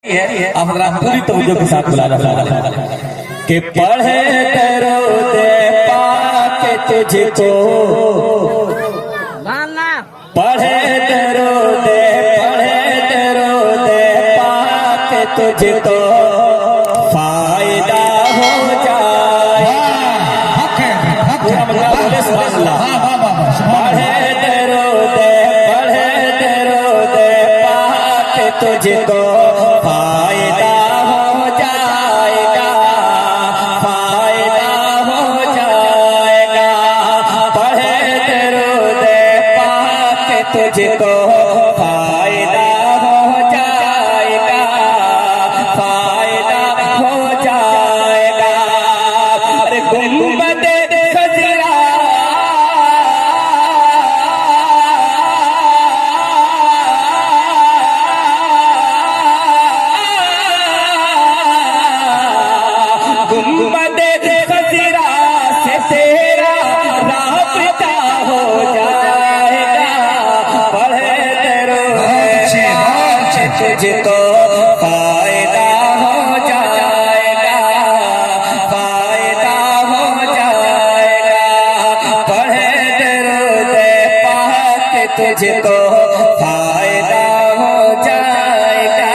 आप पूरी तवज्जो के साथ बुलाना कि पढ़े दरूद पाक तुझको, पढ़े दरूद पाक तुझको फायदा हो जाए। पढ़े दरूद पाक तुझको फायदा हो जाएगा, फायदा हो जाएगा। पढ़े दरूद पाक तुझको फायदा हो जाएगा, फायदा हो जाएगा। अरे गुंबद खजरा गुंबद खजरा से तेरा राब्ता हो जाएगा। पढ़े दरूद तुझको फायदा हो जाएगा, फायदा हो जाएगा। पढ़े दरूद पाक तुझको फायदा हो जाएगा,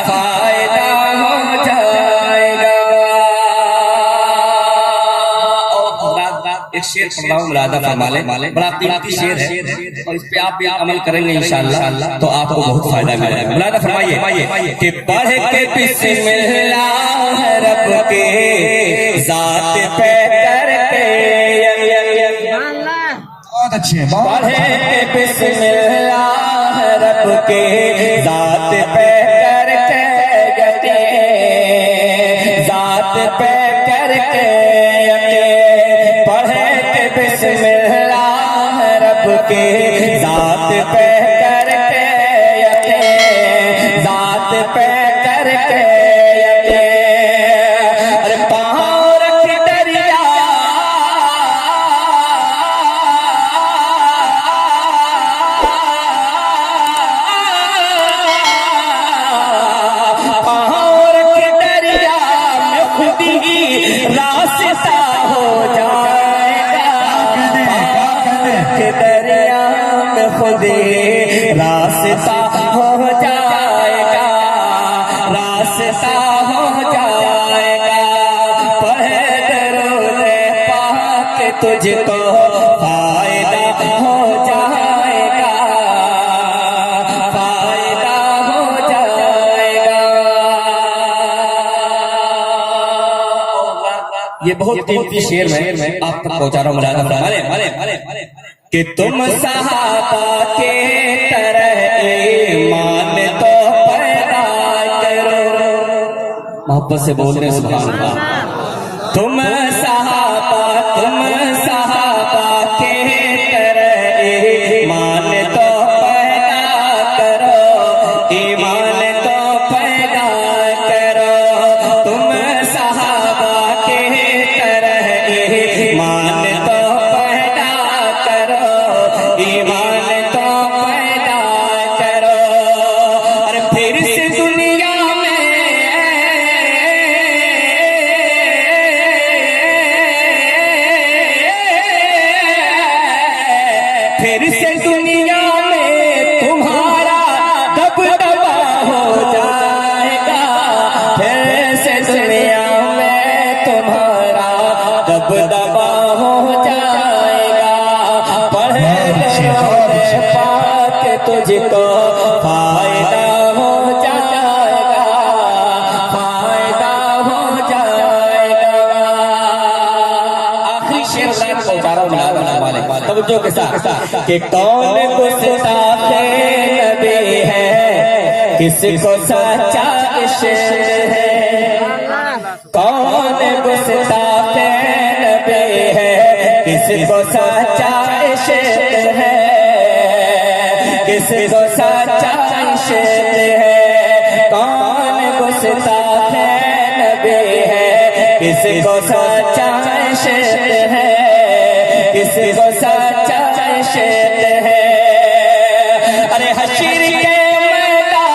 फायदा हो जाएगा। एक शेर पढ़ रहा हूँ, मुलादा फरमा लें। बड़ा कीमती शेर है और इस पे आप भी अमल करेंगे इंशाअल्लाह तो आपको बहुत फायदा मिलेगा। मुलादा फरमाइए कि पढ़ के बिस्मिल्लाह रब के जात पे करके, बहुत अच्छे हैं। पढ़े के बिस्मिल्लाह रब के जात पे करके, जात पे करके पढ़े के बिस्मिल्लाह रब के जात पे करके, जात पे करके। अरे पाँव रख दरिया रास्ता हो जाएगा। दरिया में खुद रास्ता हो जाएगा, रास्ता हो जाएगा। पढ़े दरूद पाक तुझको फायदा हो जाएगा, फायदा हो जाएगा। ये बहुत कीमती शेर मैं आप तक पहुंचा रहा हूँ। मुलादा कि तुम सहाबा के तरह ईमान तो पैदा करो। मोहब्बत से बोल रहे सुभान अल्लाह। तुम सहाबा के तरह ईमान तो पैदा करो, ईमान तो पैदा करो। तुम सहाबा के तरह ईमान तो पैदा करो, ईमान तो पैदा करो। और फिर से दुनिया में फिर से दुनिया में तुम्हारा दबदबा हो जाएगा। फिर से दुनिया में तुम्हारा दबदबा हो जाएगा। पढ़े दरूद पाक तुझको फायदा हो जाएगा, फायदा हो जाएगा। आखिरी शेर पहुंचा रहा हूँ तवज्जो के साथ कि कौन गुस्ताखे नबी है, किसको सच्चा इश्क है। कौन गुस्ताखे नबी है, किसको सच्चा इश्क है, किसको सच्चा इश्क है। कौन गुस्ताखे नबी है, किसको सच्चा इश्क है, किसको सच्चा इश्क है। अरे हशीर के मैदान